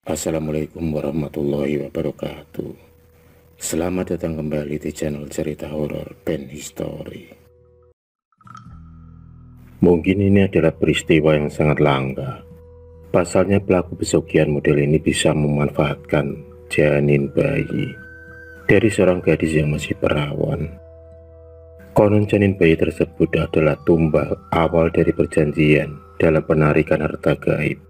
Assalamualaikum warahmatullahi wabarakatuh. Selamat datang kembali di channel cerita horor Ben History. Mungkin ini adalah peristiwa yang sangat langka. Pasalnya pelaku pesugihan model ini bisa memanfaatkan janin bayi dari seorang gadis yang masih perawan. Konon janin bayi tersebut adalah tumbal awal dari perjanjian dalam penarikan harta gaib.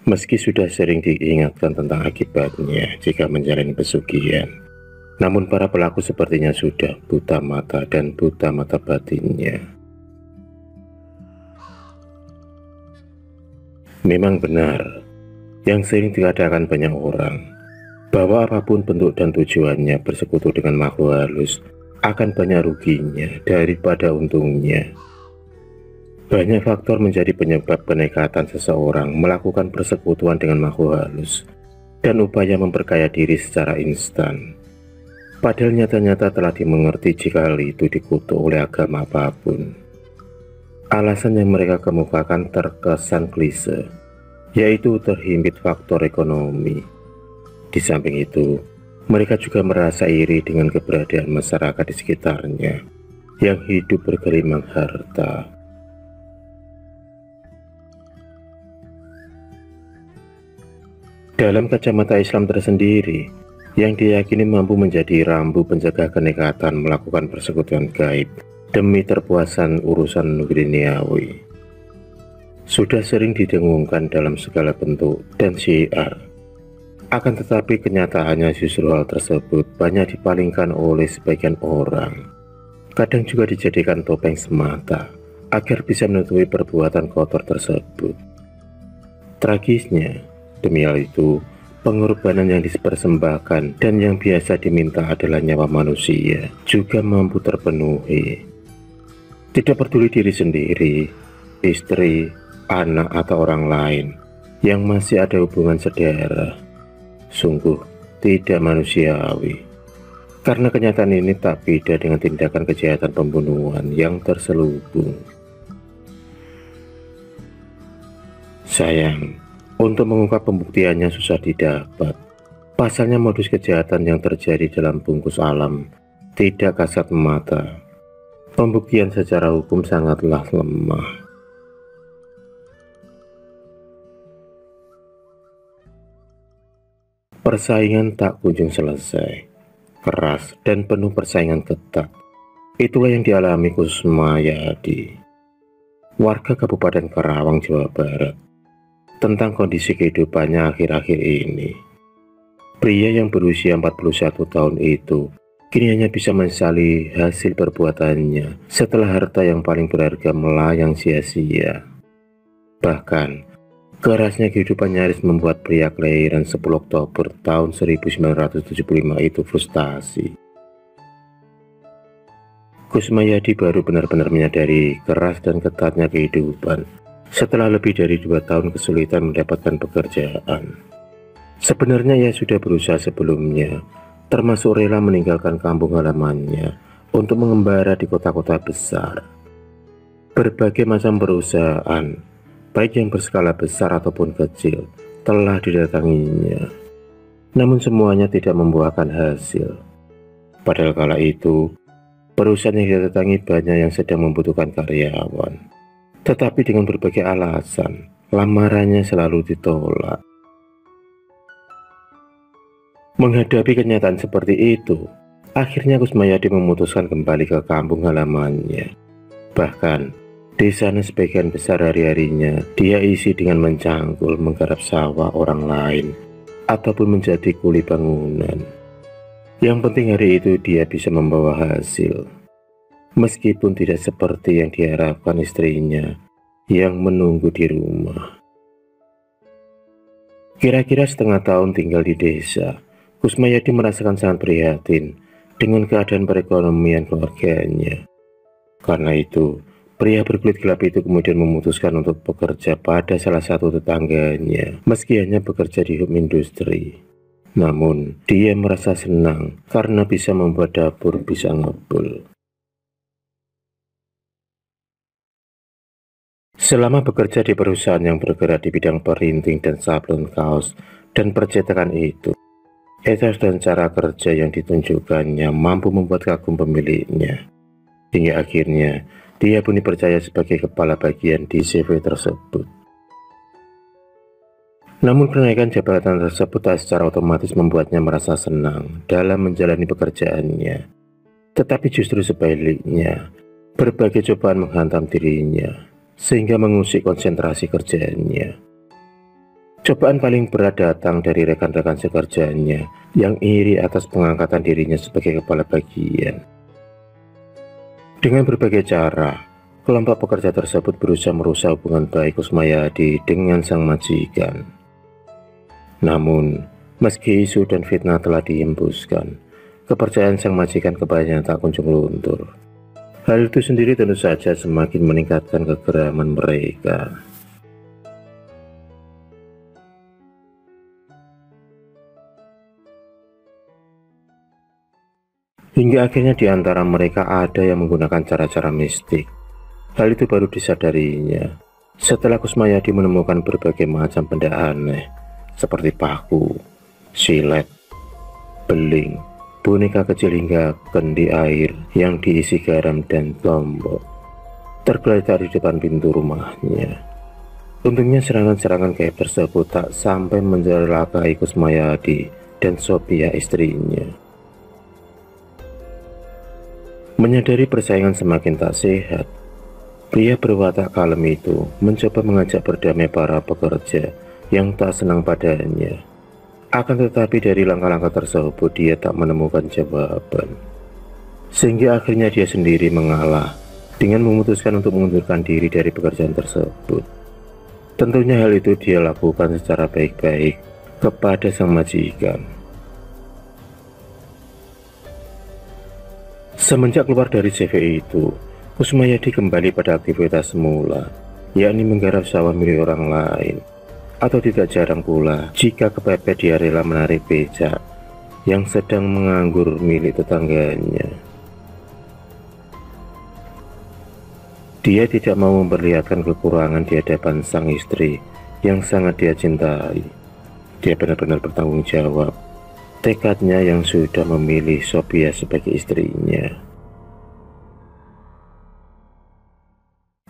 Meski sudah sering diingatkan tentang akibatnya jika menjalani pesugihan, namun para pelaku sepertinya sudah buta mata dan buta mata batinnya. Memang benar, yang sering dikatakan banyak orang, bahwa apapun bentuk dan tujuannya bersekutu dengan makhluk halus akan banyak ruginya daripada untungnya. Banyak faktor menjadi penyebab penekatan seseorang melakukan persekutuan dengan makhluk halus dan upaya memperkaya diri secara instan. Padahal nyata-nyata telah dimengerti jika hal itu dikutuk oleh agama apapun. Alasan yang mereka kemukakan terkesan klise, yaitu terhimpit faktor ekonomi. Di samping itu, mereka juga merasa iri dengan keberadaan masyarakat di sekitarnya yang hidup bergelimang harta. Dalam kacamata Islam tersendiri, yang diyakini mampu menjadi rambu penjaga kenekatan melakukan persekutuan gaib demi terpuasan urusan duniawi, sudah sering didengungkan dalam segala bentuk dan syiar. Akan tetapi kenyataannya justru hal tersebut banyak dipalingkan oleh sebagian orang. Kadang juga dijadikan topeng semata agar bisa menutupi perbuatan kotor tersebut. Tragisnya, demi hal itu, pengorbanan yang dipersembahkan dan yang biasa diminta adalah nyawa manusia juga mampu terpenuhi. Tidak peduli diri sendiri, istri, anak atau orang lain yang masih ada hubungan saudara. Sungguh tidak manusiawi. Karena kenyataan ini tak beda dengan tindakan kejahatan pembunuhan yang terselubung. Sayang, untuk mengungkap pembuktiannya susah didapat. Pasalnya modus kejahatan yang terjadi dalam bungkus alam tidak kasat mata. Pembuktian secara hukum sangatlah lemah. Persaingan tak kunjung selesai. Keras dan penuh persaingan ketat. Itulah yang dialami Kusmayadi, warga Kabupaten Karawang, Jawa Barat, tentang kondisi kehidupannya akhir-akhir ini. Pria yang berusia 41 tahun itu kini hanya bisa menyesali hasil perbuatannya setelah harta yang paling berharga melayang sia-sia. Bahkan, kerasnya kehidupan nyaris membuat pria kelahiran 10 Oktober tahun 1975 itu frustasi. Kusmayadi baru benar-benar menyadari keras dan ketatnya kehidupan setelah lebih dari 2 tahun kesulitan mendapatkan pekerjaan. Sebenarnya ia sudah berusaha sebelumnya, termasuk rela meninggalkan kampung halamannya untuk mengembara di kota-kota besar. Berbagai macam perusahaan, baik yang berskala besar ataupun kecil, telah didatanginya. Namun semuanya tidak membuahkan hasil. Padahal kala itu, perusahaan yang didatangi banyak yang sedang membutuhkan karyawan. Tetapi dengan berbagai alasan, lamarannya selalu ditolak. Menghadapi kenyataan seperti itu, akhirnya Kusmayadi memutuskan kembali ke kampung halamannya. Bahkan, di sana sebagian besar hari-harinya dia isi dengan mencangkul menggarap sawah orang lain ataupun menjadi kuli bangunan. Yang penting hari itu dia bisa membawa hasil. Meskipun tidak seperti yang diharapkan istrinya yang menunggu di rumah. Kira-kira setengah tahun tinggal di desa, Kusmayadi merasakan sangat prihatin dengan keadaan perekonomian keluarganya. Karena itu, pria berkulit gelap itu kemudian memutuskan untuk bekerja pada salah satu tetangganya, meski hanya bekerja di home industri. Namun, dia merasa senang karena bisa membuat dapur bisa ngebul. Selama bekerja di perusahaan yang bergerak di bidang perinting dan sablon kaos dan percetakan itu, etos dan cara kerja yang ditunjukkannya mampu membuat kagum pemiliknya. Hingga akhirnya, dia pun dipercaya sebagai kepala bagian di CV tersebut. Namun kenaikan jabatan tersebut tak secara otomatis membuatnya merasa senang dalam menjalani pekerjaannya. Tetapi justru sebaliknya, berbagai cobaan menghantam dirinya, sehingga mengusik konsentrasi kerjaannya. Cobaan paling berat datang dari rekan-rekan sekerjanya yang iri atas pengangkatan dirinya sebagai kepala bagian. Dengan berbagai cara, kelompok pekerja tersebut berusaha merusak hubungan baik Kusmayadi dengan sang majikan. Namun, meski isu dan fitnah telah dihembuskan, kepercayaan sang majikan kepadanya tak kunjung luntur. Hal itu sendiri tentu saja semakin meningkatkan kegeraman mereka. Hingga akhirnya di antara mereka ada yang menggunakan cara-cara mistik. Hal itu baru disadarinya setelah Kusmayadi menemukan berbagai macam benda aneh seperti paku, silet, beling, boneka kecil hingga kendi air yang diisi garam dan lombok tergeletak di depan pintu rumahnya. Untungnya serangan-serangan gaib tersebut tak sampai mencelakai Kusmayadi dan Sophia istrinya. Menyadari persaingan semakin tak sehat, pria berwatak kalem itu mencoba mengajak berdamai para pekerja yang tak senang padanya. Akan tetapi dari langkah-langkah tersebut dia tak menemukan jawaban. Sehingga akhirnya dia sendiri mengalah dengan memutuskan untuk mengundurkan diri dari pekerjaan tersebut. Tentunya hal itu dia lakukan secara baik-baik kepada sang majikan. Semenjak keluar dari CV itu, Kusmayadi kembali pada aktivitas semula, yakni menggarap sawah milik orang lain. Atau tidak jarang pula, jika kepepet dia rela menarik becak yang sedang menganggur milik tetangganya. Dia tidak mau memperlihatkan kekurangan di hadapan sang istri yang sangat dia cintai. Dia benar-benar bertanggung jawab. Tekadnya yang sudah memilih Sophia sebagai istrinya.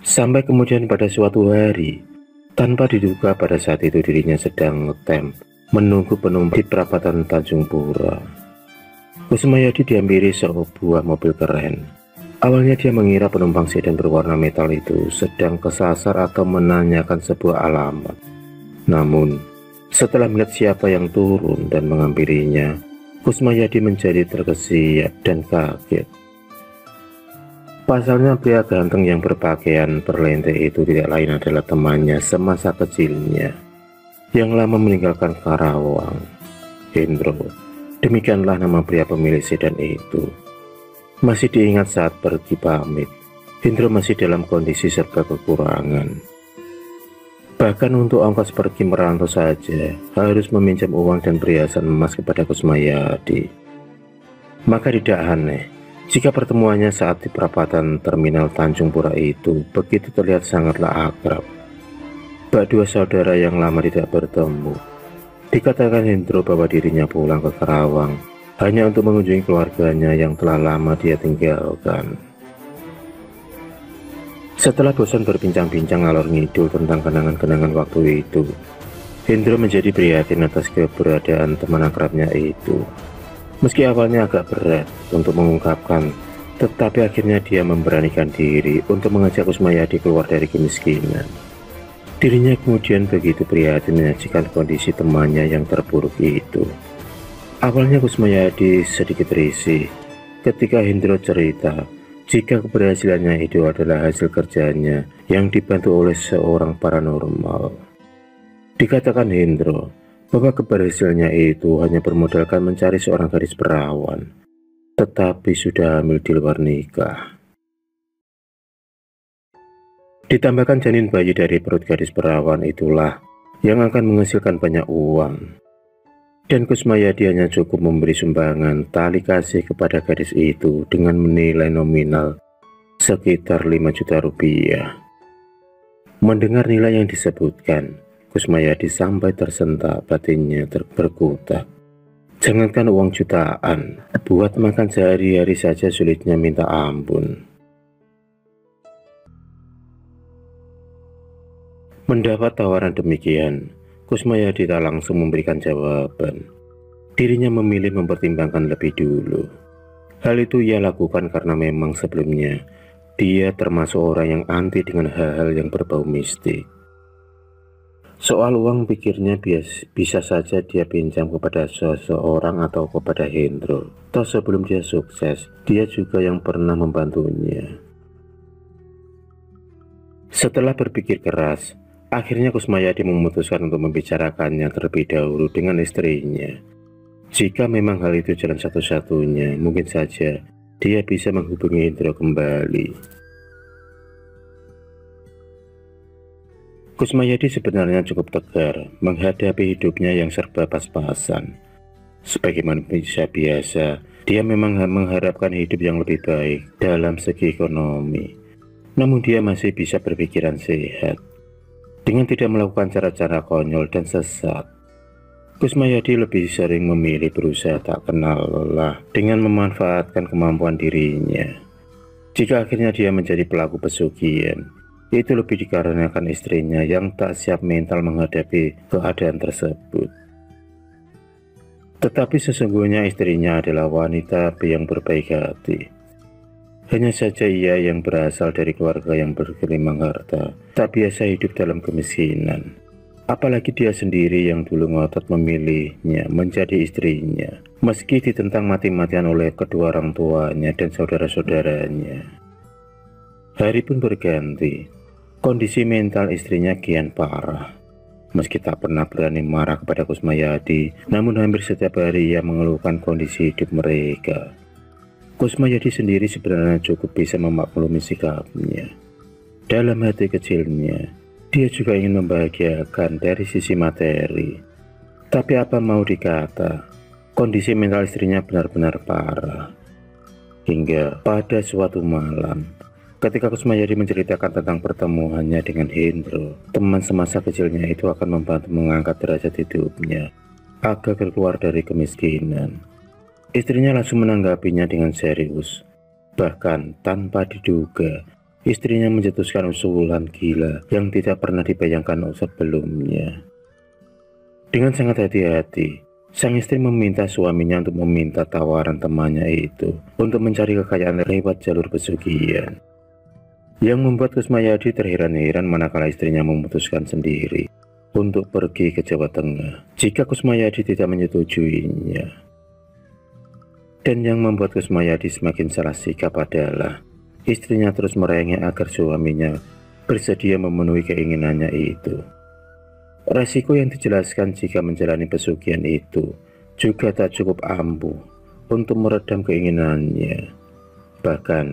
Sampai kemudian pada suatu hari, tanpa diduga pada saat itu dirinya sedang ngetem menunggu penumpang di perapatan Tanjung Pura. Kusmayadi dihampiri sebuah mobil keren. Awalnya dia mengira penumpang sedan berwarna metal itu sedang kesasar atau menanyakan sebuah alamat. Namun, setelah melihat siapa yang turun dan menghampirinya, Kusmayadi menjadi terkesiap dan kaget. Pasalnya pria ganteng yang berpakaian perlente itu tidak lain adalah temannya semasa kecilnya yang lama meninggalkan Karawang, Hendro. Demikianlah nama pria pemilik sedan itu. Masih diingat saat pergi pamit, Hendro masih dalam kondisi serba kekurangan. Bahkan untuk ongkos pergi merantau saja harus meminjam uang dan perhiasan emas kepada Kusmayadi. Maka tidak aneh jika pertemuannya saat di perapatan terminal Tanjung Pura itu begitu terlihat sangatlah akrab. Bak dua saudara yang lama tidak bertemu. Dikatakan Hendro bahwa dirinya pulang ke Karawang hanya untuk mengunjungi keluarganya yang telah lama dia tinggalkan. Setelah bosan berbincang-bincang ngalor ngidul tentang kenangan-kenangan waktu itu, Hendro menjadi prihatin atas keberadaan teman akrabnya itu. Meski awalnya agak berat untuk mengungkapkan, tetapi akhirnya dia memberanikan diri untuk mengajak Kusmayadi keluar dari kemiskinan. Dirinya kemudian begitu prihatin menyaksikan kondisi temannya yang terpuruk itu. Awalnya Kusmayadi sedikit risih ketika Hendro cerita jika keberhasilannya itu adalah hasil kerjanya yang dibantu oleh seorang paranormal. Dikatakan Hendro bahwa keberhasilannya itu hanya bermodalkan mencari seorang gadis perawan, tetapi sudah hamil di luar nikah. Ditambahkan janin bayi dari perut gadis perawan itulah yang akan menghasilkan banyak uang. Dan Kusmayadi hanya cukup memberi sumbangan tali kasih kepada gadis itu dengan menilai nominal sekitar 5 juta rupiah. Mendengar nilai yang disebutkan, Kusmayadi sampai tersentak, batinnya berkutat. Jangankan uang jutaan, buat makan sehari-hari saja sulitnya minta ampun. Mendapat tawaran demikian, Kusmayadi tak langsung memberikan jawaban. Dirinya memilih mempertimbangkan lebih dulu. Hal itu ia lakukan karena memang sebelumnya dia termasuk orang yang anti dengan hal-hal yang berbau mistik. Soal uang pikirnya bisa saja dia pinjam kepada seseorang atau kepada Hendro. Toh sebelum dia sukses, dia juga yang pernah membantunya. Setelah berpikir keras, akhirnya Kusmayadi memutuskan untuk membicarakannya terlebih dahulu dengan istrinya. Jika memang hal itu jalan satu-satunya, mungkin saja dia bisa menghubungi Hendro kembali. Kusmayadi sebenarnya cukup tegar menghadapi hidupnya yang serba pas-pasan. Sebagai manusia biasa, dia memang mengharapkan hidup yang lebih baik dalam segi ekonomi. Namun dia masih bisa berpikiran sehat dengan tidak melakukan cara-cara konyol dan sesat. Kusmayadi lebih sering memilih berusaha tak kenal lelah dengan memanfaatkan kemampuan dirinya. Jika akhirnya dia menjadi pelaku pesugihan, itu lebih dikarenakan istrinya yang tak siap mental menghadapi keadaan tersebut. Tetapi sesungguhnya istrinya adalah wanita yang berbaik hati. Hanya saja ia yang berasal dari keluarga yang bergelimang harta, tak biasa hidup dalam kemiskinan. Apalagi dia sendiri yang dulu ngotot memilihnya menjadi istrinya, meski ditentang mati-matian oleh kedua orang tuanya dan saudara-saudaranya. Hari pun berganti, kondisi mental istrinya kian parah. Meski tak pernah berani marah kepada Kusmayadi, namun hampir setiap hari ia mengeluhkan kondisi hidup mereka. Kusmayadi sendiri sebenarnya cukup bisa memaklumi sikapnya. Dalam hati kecilnya, dia juga ingin membahagiakan dari sisi materi. Tapi apa mau dikata, kondisi mental istrinya benar-benar parah. Hingga pada suatu malam, ketika Kusmayadi menceritakan tentang pertemuannya dengan Hendro, teman semasa kecilnya itu akan membantu mengangkat derajat hidupnya agar keluar dari kemiskinan. Istrinya langsung menanggapinya dengan serius. Bahkan tanpa diduga, istrinya mencetuskan usulan gila yang tidak pernah dibayangkan sebelumnya. Dengan sangat hati-hati, sang istri meminta suaminya untuk meminta tawaran temannya itu untuk mencari kekayaan lewat jalur pesugihan. Yang membuat Kusmayadi terheran-heran manakala istrinya memutuskan sendiri untuk pergi ke Jawa Tengah jika Kusmayadi tidak menyetujuinya. Dan yang membuat Kusmayadi semakin salah sikap adalah istrinya terus merengek agar suaminya bersedia memenuhi keinginannya itu. Resiko yang dijelaskan jika menjalani pesugihan itu juga tak cukup ampuh untuk meredam keinginannya. Bahkan,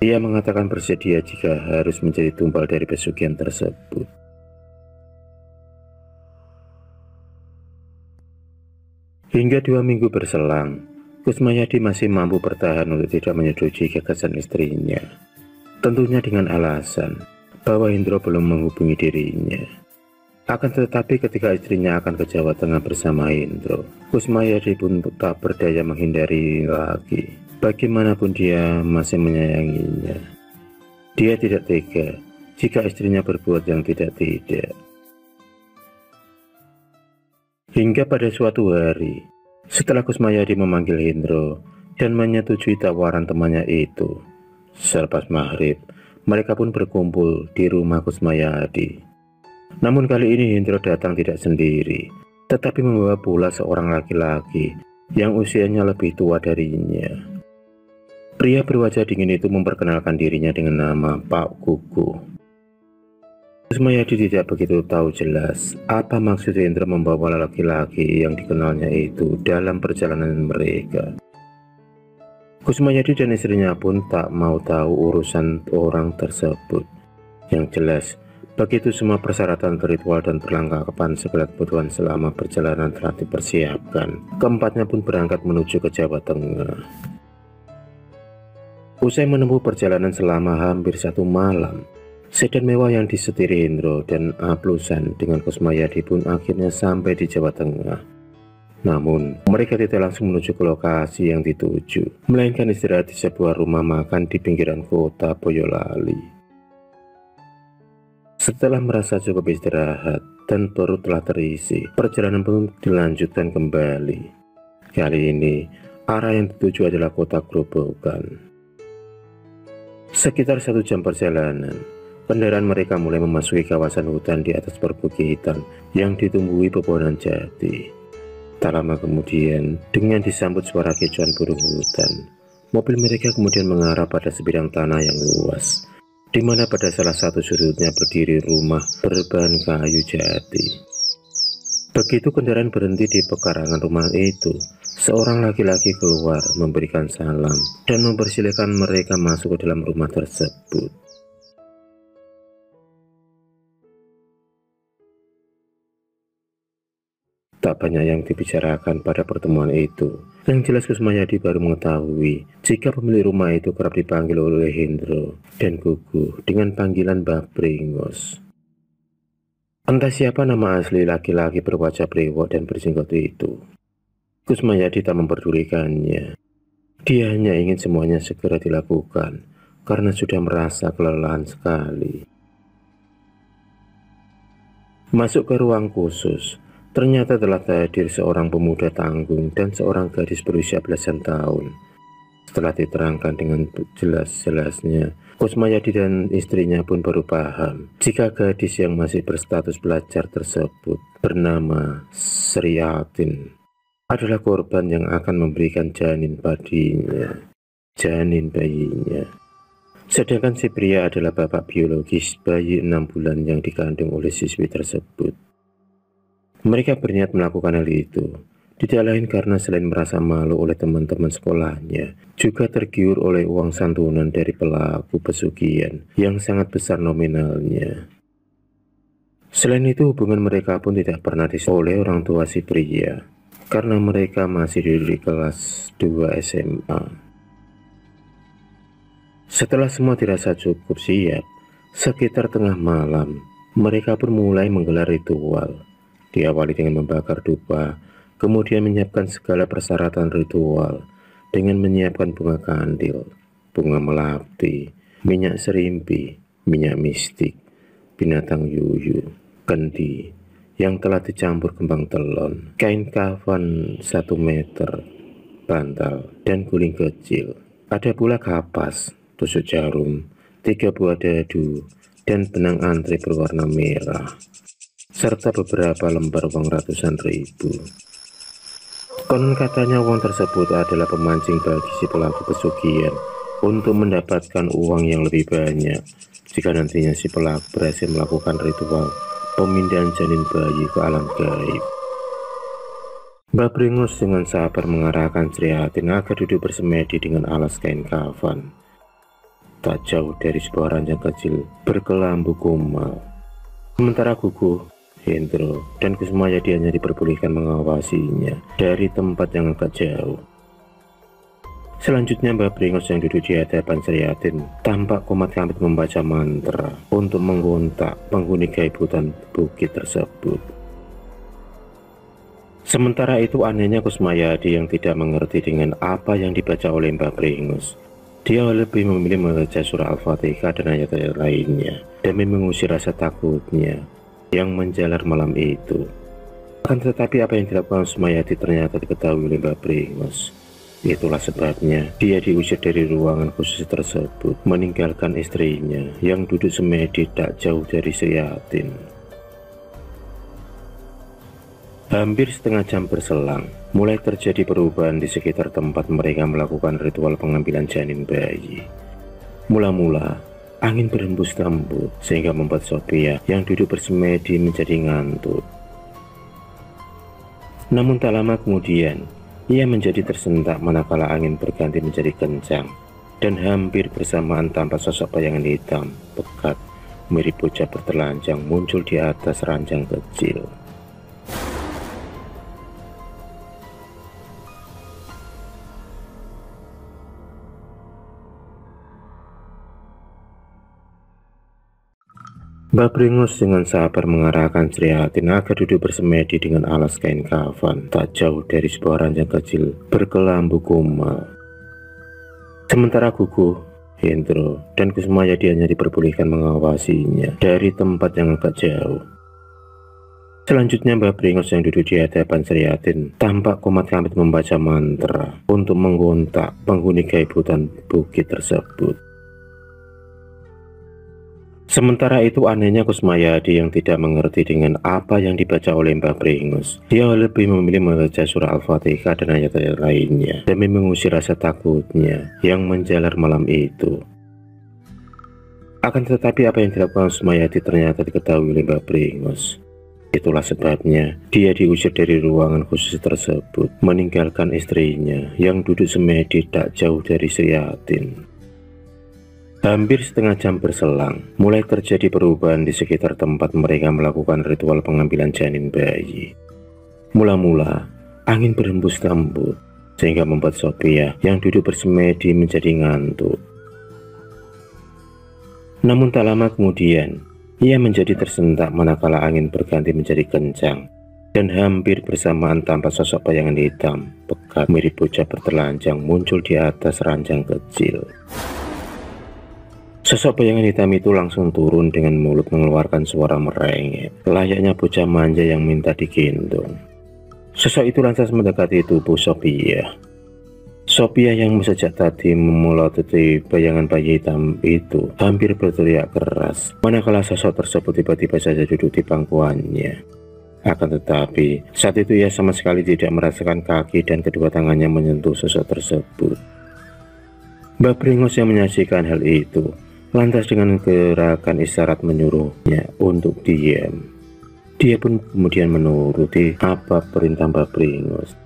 ia mengatakan bersedia jika harus menjadi tumbal dari pesugihan tersebut. Hingga 2 minggu berselang, Kusmayadi masih mampu bertahan untuk tidak menyetujui gagasan istrinya. Tentunya dengan alasan bahwa Hendro belum menghubungi dirinya. Akan tetapi ketika istrinya akan ke Jawa Tengah bersama Hendro, Kusmayadi pun tak berdaya menghindari lagi. Bagaimanapun dia masih menyayanginya. Dia tidak tega jika istrinya berbuat yang tidak. Hingga pada suatu hari, setelah Kusmayadi memanggil Hendro dan menyetujui tawaran temannya itu, selepas maghrib, mereka pun berkumpul di rumah Kusmayadi. Namun kali ini Hendro datang tidak sendiri, tetapi membawa pula seorang laki-laki yang usianya lebih tua darinya. Pria berwajah dingin itu memperkenalkan dirinya dengan nama Pak Kuku. Kusmayadi tidak begitu tahu jelas apa maksud Hendro membawa laki-laki yang dikenalnya itu dalam perjalanan mereka. Kusmayadi dan istrinya pun tak mau tahu urusan orang tersebut. Yang jelas, begitu semua persyaratan ritual dan perlengkapan segala kebutuhan selama perjalanan telah dipersiapkan, keempatnya pun berangkat menuju ke Jawa Tengah. Usai menempuh perjalanan selama hampir 1 malam, Sedan mewah yang disetiri Hendro dan Aplusan dengan Kusmayadi pun akhirnya sampai di Jawa Tengah. Namun, mereka tidak langsung menuju ke lokasi yang dituju, melainkan istirahat di sebuah rumah makan di pinggiran kota Boyolali. Setelah merasa cukup istirahat dan perut telah terisi, perjalanan pun dilanjutkan kembali. Kali ini, arah yang dituju adalah kota Grobogan. Sekitar 1 jam perjalanan, kendaraan mereka mulai memasuki kawasan hutan di atas perbukitan yang ditumbuhi pepohonan jati. Tak lama kemudian, dengan disambut suara kecuan burung hutan, mobil mereka kemudian mengarah pada sebidang tanah yang luas, di mana pada salah satu sudutnya berdiri rumah berbahan kayu jati. Begitu kendaraan berhenti di pekarangan rumah itu, seorang laki-laki keluar memberikan salam dan mempersilahkan mereka masuk ke dalam rumah tersebut. Tak banyak yang dibicarakan pada pertemuan itu. Yang jelas Kusmayadi baru mengetahui jika pemilik rumah itu kerap dipanggil oleh Hendro dan Gugu dengan panggilan Mbah Bringos. Entah siapa nama asli laki-laki berwajah brewok dan berjenggot itu. Kusmayadi tak memperdulikannya. Dia hanya ingin semuanya segera dilakukan karena sudah merasa kelelahan sekali. Masuk ke ruang khusus, ternyata telah hadir seorang pemuda tanggung dan seorang gadis berusia belasan tahun. Setelah diterangkan dengan jelas-jelasnya, Kusmayadi dan istrinya pun baru paham jika gadis yang masih berstatus belajar tersebut bernama Sriatin adalah korban yang akan memberikan janin bayinya. Sedangkan si pria adalah bapak biologis bayi 6 bulan yang dikandung oleh siswi tersebut. Mereka berniat melakukan hal itu, tidak lain karena selain merasa malu oleh teman-teman sekolahnya, juga tergiur oleh uang santunan dari pelaku pesugihan yang sangat besar nominalnya. Selain itu, hubungan mereka pun tidak pernah oleh orang tua si pria, karena mereka masih duduk di kelas 2 SMA. Setelah semua dirasa cukup siap, sekitar tengah malam, mereka pun mulai menggelar ritual. Diawali dengan membakar dupa, kemudian menyiapkan segala persyaratan ritual dengan menyiapkan bunga kandil, bunga melati, minyak serimpi, minyak mistik, binatang yuyu, kendi yang telah dicampur kembang telon, kain kafan 1 meter, bantal, dan guling kecil. Ada pula kapas, tusuk jarum, 3 buah dadu, dan benang antri berwarna merah, serta beberapa lembar uang ratusan ribu. Konon katanya uang tersebut adalah pemancing bagi si pelaku pesugihan untuk mendapatkan uang yang lebih banyak jika nantinya si pelaku berhasil melakukan ritual pemindahan janin bayi ke alam gaib. Mbah Bringos dengan sabar mengarahkan Sriatin agar duduk bersemedi dengan alas kain kafan. Tak jauh dari sebuah ranjang kecil berkelambu kumal. Sementara Gugu, Hendro, dan Kusmayadi hanya diperbolehkan mengawasinya dari tempat yang agak jauh. Selanjutnya Mbah Bringos yang duduk di hadapan Sriatin tampak komat kamit membaca mantra untuk mengontak penghuni gaib hutan bukit tersebut. Sementara itu anehnya Kusmayadi yang tidak mengerti dengan apa yang dibaca oleh Mbah Bringos. Dia lebih memilih membaca surah Al-Fatihah dan ayat-ayat lainnya demi mengusir rasa takutnya yang menjalar malam itu. Akan tetapi apa yang dilakukan Kusmayadi ternyata diketahui oleh Mbah Bringos. Itulah sebabnya dia diusir dari ruangan khusus tersebut, meninggalkan istrinya yang duduk semedi tak jauh dari Sriatin. Hampir setengah jam berselang, mulai terjadi perubahan di sekitar tempat mereka melakukan ritual pengambilan janin bayi. Mula-mula, angin berhembus lembut sehingga membuat Sophia yang duduk bersemedi menjadi ngantuk. Namun tak lama kemudian, ia menjadi tersentak manakala angin berganti menjadi kencang dan hampir bersamaan tampak sosok bayangan hitam pekat mirip bocah bertelanjang muncul di atas ranjang kecil. Mbah Bringos dengan sabar mengarahkan Sriatin agar duduk bersemedi dengan alas kain kafan tak jauh dari sebuah ranjang kecil berkelambu kumal. Sementara Gugu, Hendro, dan Kusmayadi hanya diperbolehkan mengawasinya dari tempat yang agak jauh. Selanjutnya Mbah Bringos yang duduk di hadapan Sriatin tampak komat kamit membaca mantra untuk menggontak penghuni gaib hutan bukit tersebut. Sementara itu anehnya Kusmayadi yang tidak mengerti dengan apa yang dibaca oleh Mbah Bringos. Dia lebih memilih membaca surah Al-Fatihah dan ayat-ayat lainnya demi mengusir rasa takutnya yang menjalar malam itu. Akan tetapi apa yang dilakukan Kusmayadi ternyata diketahui oleh Mbah Bringos. Itulah sebabnya dia diusir dari ruangan khusus tersebut, meninggalkan istrinya yang duduk semedi tak jauh dari Sriatin. Hampir setengah jam berselang, mulai terjadi perubahan di sekitar tempat mereka melakukan ritual pengambilan janin bayi. Mula-mula, angin berhembus lembut, sehingga membuat Sophia yang duduk bersemedi menjadi ngantuk. Namun tak lama kemudian, ia menjadi tersentak manakala angin berganti menjadi kencang, dan hampir bersamaan tampak sosok bayangan hitam, pekat mirip bocah bertelanjang muncul di atas ranjang kecil. Sosok bayangan hitam itu langsung turun dengan mulut mengeluarkan suara merengek, layaknya bocah manja yang minta digendong. Sosok itu lantas mendekati tubuh Sophia. Sophia yang sejak tadi memelototi bayangan bayi hitam itu hampir berteriak keras, manakala sosok tersebut tiba-tiba saja duduk di pangkuannya. Akan tetapi, saat itu ia sama sekali tidak merasakan kaki dan kedua tangannya menyentuh sosok tersebut. Mbah Bringos yang menyaksikan hal itu lantas dengan gerakan isyarat menyuruhnya untuk diam. Dia pun kemudian menuruti apa perintah Mbah Bringos.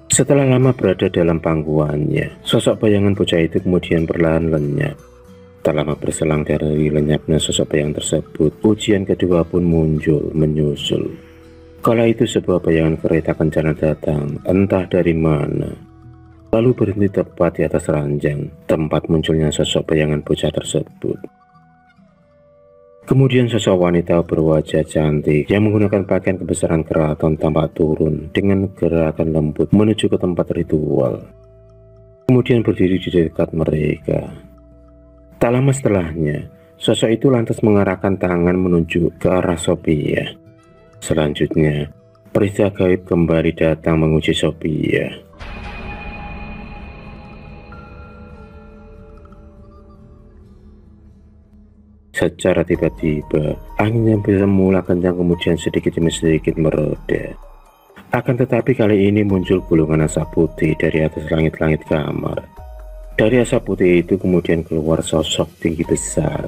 Setelah lama berada dalam pangkuannya, sosok bayangan bocah itu kemudian perlahan lenyap. Tak lama berselang dari lenyapnya sosok bayangan tersebut, ujian kedua pun muncul menyusul. Kala itu sebuah bayangan kereta kencana datang, entah dari mana. Lalu berhenti tepat di atas ranjang, tempat munculnya sosok bayangan bocah tersebut. Kemudian sosok wanita berwajah cantik yang menggunakan pakaian kebesaran keraton tampak turun dengan gerakan lembut menuju ke tempat ritual. Kemudian berdiri di dekat mereka. Tak lama setelahnya, sosok itu lantas mengarahkan tangan menuju ke arah Sophia. Selanjutnya, peristiwa gaib kembali datang menguji Sophia. Secara tiba-tiba, angin yang bersemula kencang kemudian sedikit demi sedikit mereda. Akan tetapi kali ini muncul gulungan asap putih dari atas langit-langit kamar. Dari asap putih itu kemudian keluar sosok tinggi besar.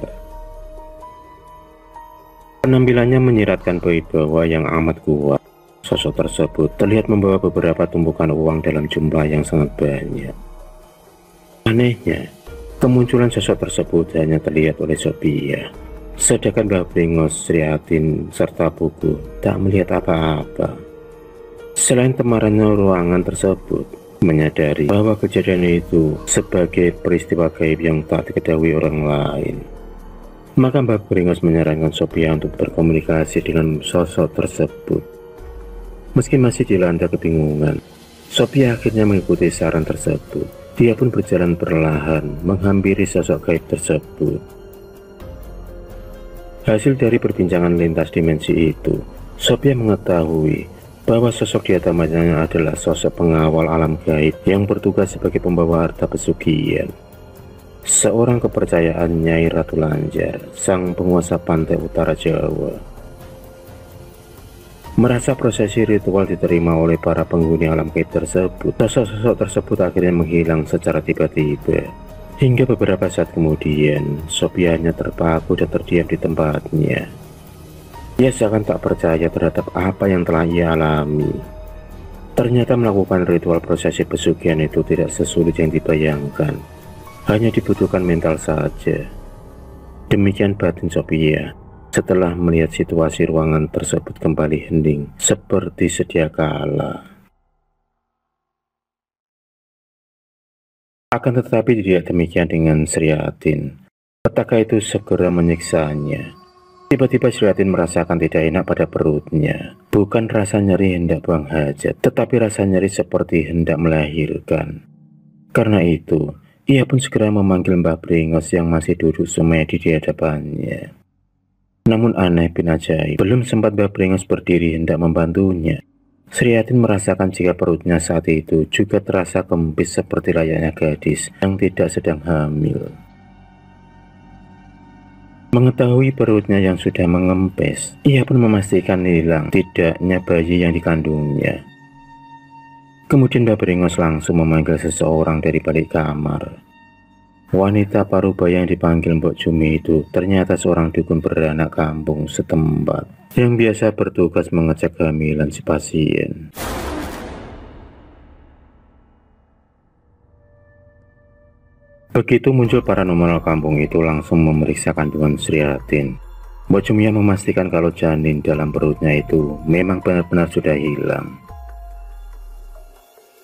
Penampilannya menyiratkan wibawa yang amat kuat. Sosok tersebut terlihat membawa beberapa tumpukan uang dalam jumlah yang sangat banyak. Anehnya, kemunculan sosok tersebut hanya terlihat oleh Sophia, sedangkan Mbah Bringos, Sriatin, serta Buku tak melihat apa-apa. Selain temarannya ruangan tersebut, menyadari bahwa kejadian itu sebagai peristiwa gaib yang tak diketahui orang lain, maka Mbah Bringos menyarankan Sophia untuk berkomunikasi dengan sosok tersebut. Meski masih dilanda kebingungan, Sophia akhirnya mengikuti saran tersebut. Dia pun berjalan perlahan menghampiri sosok gaib tersebut. Hasil dari perbincangan lintas dimensi itu, Sophia mengetahui bahwa sosok di hadapannya adalah sosok pengawal alam gaib yang bertugas sebagai pembawa harta pesugihan. Seorang kepercayaan Nyai Ratu Lanjar, sang penguasa pantai utara Jawa. Merasa prosesi ritual diterima oleh para penghuni alam gaib tersebut, sosok-sosok tersebut akhirnya menghilang secara tiba-tiba. Hingga beberapa saat kemudian, Sophia hanya terpaku dan terdiam di tempatnya. Ia seakan tak percaya terhadap apa yang telah ia alami. Ternyata melakukan ritual prosesi pesugihan itu tidak sesulit yang dibayangkan. Hanya dibutuhkan mental saja. Demikian batin Sophia setelah melihat situasi ruangan tersebut kembali hening seperti sedia kala. Akan tetapi tidak demikian dengan Sriatin. Petaka itu segera menyiksanya. Tiba-tiba Sriatin merasakan tidak enak pada perutnya. Bukan rasa nyeri hendak buang hajat, tetapi rasa nyeri seperti hendak melahirkan. Karena itu, ia pun segera memanggil Mbah Brengos yang masih duduk semedi di hadapannya. Namun aneh bin ajaib, belum sempat Mbah Brengos berdiri hendak membantunya, Sriatin merasakan jika perutnya saat itu juga terasa kempis seperti layaknya gadis yang tidak sedang hamil. Mengetahui perutnya yang sudah mengempes, ia pun memastikan hilang tidaknya bayi yang dikandungnya. Kemudian Mbah Brengos langsung memanggil seseorang dari balik kamar. Wanita parubaya yang dipanggil Mbok Jumi itu ternyata seorang dukun beranak kampung setempat yang biasa bertugas mengecek kehamilan si pasien. Begitu muncul paranormal kampung itu langsung memeriksa kandungan Sriatin. Mbok Jumi memastikan kalau janin dalam perutnya itu memang benar-benar sudah hilang.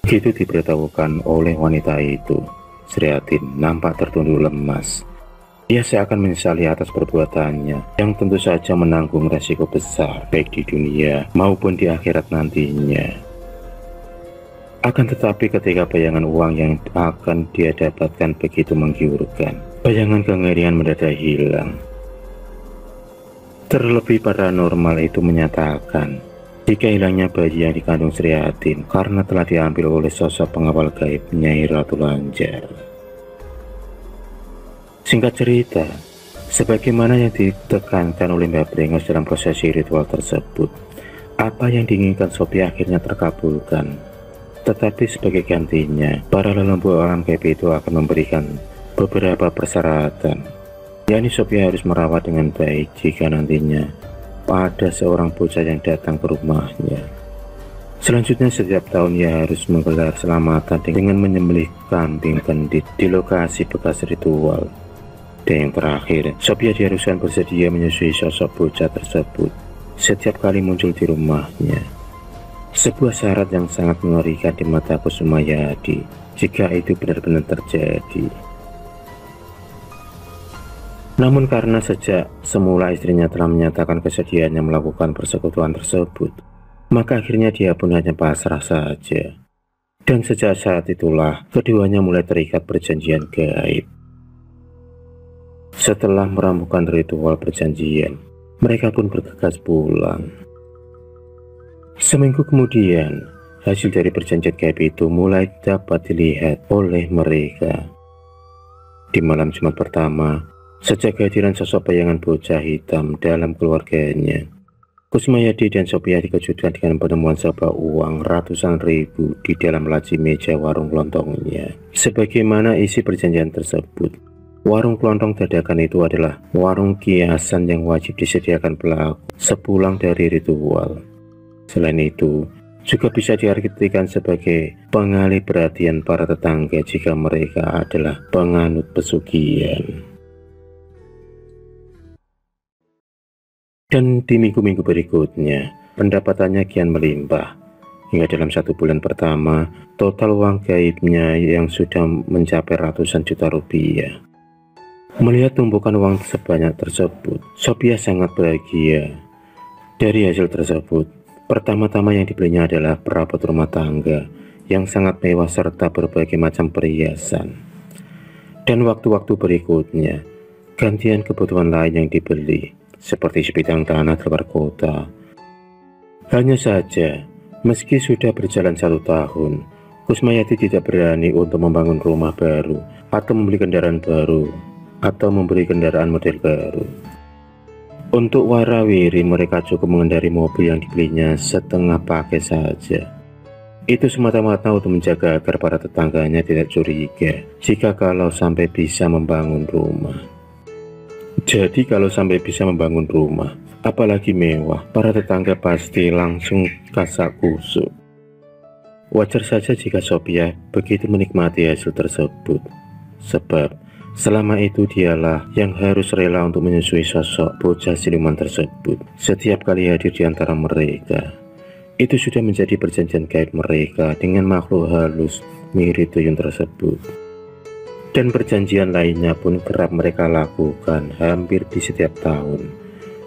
Begitu diberitahukan oleh wanita itu, Sriatin nampak tertunduk lemas. Ia seakan menyesali atas perbuatannya yang tentu saja menanggung resiko besar baik di dunia maupun di akhirat nantinya. Akan tetapi ketika bayangan uang yang akan dia dapatkan begitu menggiurkan, bayangan kengerian mendadak hilang. Terlebih paranormal itu menyatakan jika hilangnya bayi yang dikandung Sriatin karena telah diambil oleh sosok pengawal gaib Nyai Ratu Lanjar. Singkat cerita, sebagaimana yang ditekankan oleh Mbah Brengos dalam prosesi ritual tersebut, apa yang diinginkan Sophia akhirnya terkabulkan. Tetapi sebagai gantinya, para leluhur alam gaib itu akan memberikan beberapa persyaratan, yakni Sophia harus merawat dengan baik jika nantinya ada seorang bocah yang datang ke rumahnya. Selanjutnya setiap tahun ia harus menggelar selamatan dengan menyembelih kambing kendit di lokasi bekas ritual. Dan yang terakhir, Sophia diharuskan bersedia menyusui sosok bocah tersebut setiap kali muncul di rumahnya. Sebuah syarat yang sangat mengerikan di mata Kusumayadi jika itu benar-benar terjadi. Namun karena sejak semula istrinya telah menyatakan kesediaannya melakukan persekutuan tersebut, maka akhirnya dia pun hanya pasrah saja. Dan sejak saat itulah keduanya mulai terikat perjanjian gaib. Setelah merampungkan ritual perjanjian, mereka pun bergegas pulang. Seminggu kemudian, hasil dari perjanjian gaib itu mulai dapat dilihat oleh mereka. Di malam Jumat pertama, sejak kehadiran sosok bayangan bocah hitam dalam keluarganya, Kusmayadi dan Sophia dikejutkan dengan penemuan sebuah uang ratusan ribu di dalam laci meja warung kelontongnya. Sebagaimana isi perjanjian tersebut, warung kelontong dadakan itu adalah warung kiasan yang wajib disediakan pelaku sepulang dari ritual. Selain itu, juga bisa diartikan sebagai pengalih perhatian para tetangga jika mereka adalah penganut pesugihan. Dan di minggu-minggu berikutnya, pendapatannya kian melimpah. Hingga dalam 1 bulan pertama, total uang gaibnya yang sudah mencapai ratusan juta rupiah. Melihat tumpukan uang sebanyak tersebut, Sophia sangat bahagia. Dari hasil tersebut, pertama-tama yang dibelinya adalah perabot rumah tangga yang sangat mewah serta berbagai macam perhiasan. Dan waktu-waktu berikutnya, gantian kebutuhan lain yang dibeli, seperti sebidang tanah di luar kota. Hanya saja, meski sudah berjalan 1 tahun, Kusmayadi tidak berani untuk membangun rumah baru, atau membeli kendaraan baru, atau membeli kendaraan model baru. Untuk warawiri mereka cukup mengendari mobil yang dibelinya setengah pakai saja. Itu semata-mata untuk menjaga agar para tetangganya tidak curiga jika kalau sampai bisa membangun rumah. Jadi kalau sampai bisa membangun rumah, apalagi mewah, para tetangga pasti langsung kasak kusuk. Wajar saja jika Sophia begitu menikmati hasil tersebut, sebab selama itu dialah yang harus rela untuk menyusui sosok bocah siluman tersebut setiap kali hadir di antara mereka. Itu sudah menjadi perjanjian gaib mereka dengan makhluk halus mirip tuyul tersebut. Dan perjanjian lainnya pun kerap mereka lakukan hampir di setiap tahun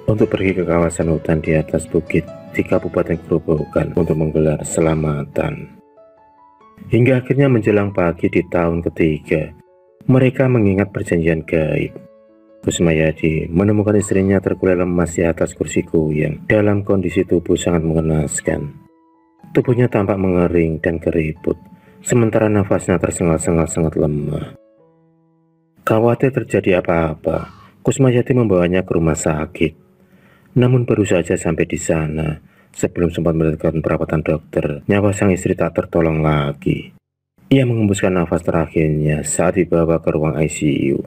untuk pergi ke kawasan hutan di atas bukit di Kabupaten Grobogan untuk menggelar selamatan. Hingga akhirnya menjelang pagi di tahun ketiga, mereka mengingat perjanjian gaib. Kusmayadi menemukan istrinya terkulai lemas di atas kursi goyang dalam kondisi tubuh sangat mengenaskan. Tubuhnya tampak mengering dan keriput, sementara nafasnya tersengal-sengal sangat lemah. Khawatir terjadi apa-apa, Kusmayadi membawanya ke rumah sakit. Namun baru saja sampai di sana, sebelum sempat mendapatkan perawatan dokter, nyawa sang istri tak tertolong lagi. Ia mengembuskan nafas terakhirnya saat dibawa ke ruang ICU.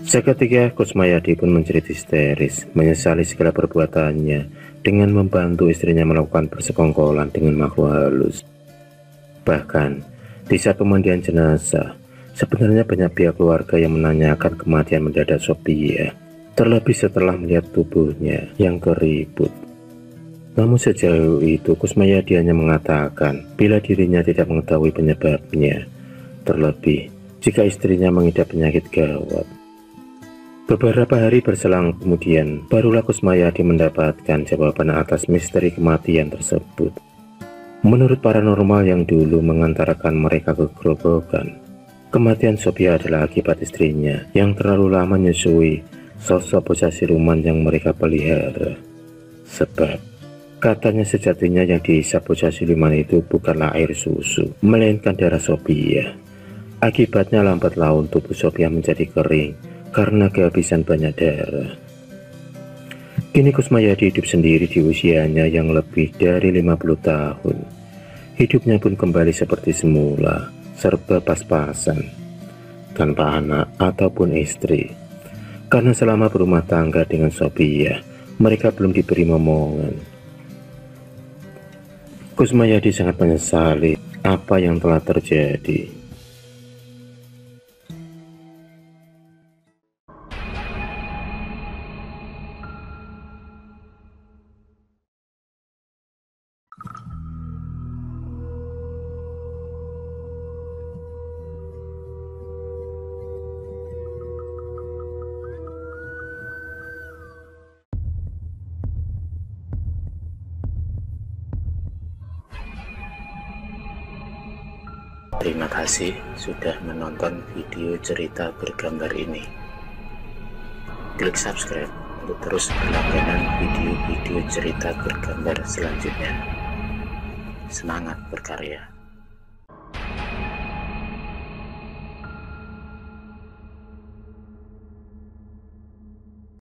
Seketika Kusmayadi pun menjerit histeris, menyesali segala perbuatannya dengan membantu istrinya melakukan persekongkolan dengan makhluk halus. Bahkan, di saat pemandian jenazah, sebenarnya banyak pihak keluarga yang menanyakan kematian mendadak Sophia, terlebih setelah melihat tubuhnya yang keriput. Namun sejauh itu Kusmayadi hanya mengatakan bila dirinya tidak mengetahui penyebabnya, terlebih jika istrinya mengidap penyakit gawat. Beberapa hari berselang kemudian, barulah Kusmayadi mendapatkan jawaban atas misteri kematian tersebut. Menurut paranormal yang dulu mengantarkan mereka ke Grobogan, kematian Sophia adalah akibat istrinya yang terlalu lama menyusui sosok bocah siluman yang mereka pelihara. Sebab katanya sejatinya yang dihisap bocah siluman itu bukanlah air susu, melainkan darah Sophia. Akibatnya lambat laun tubuh Sophia menjadi kering karena kehabisan banyak darah. Kini Kusmayadi hidup sendiri di usianya yang lebih dari 50 tahun. Hidupnya pun kembali seperti semula, serba pas-pasan, tanpa anak ataupun istri. Karena selama berumah tangga dengan Sophia, mereka belum diberi momongan. Kusmayadi sangat menyesali apa yang telah terjadi. Terima kasih sudah menonton video cerita bergambar ini. Klik subscribe untuk terus berlangganan video-video cerita bergambar selanjutnya. Semangat berkarya.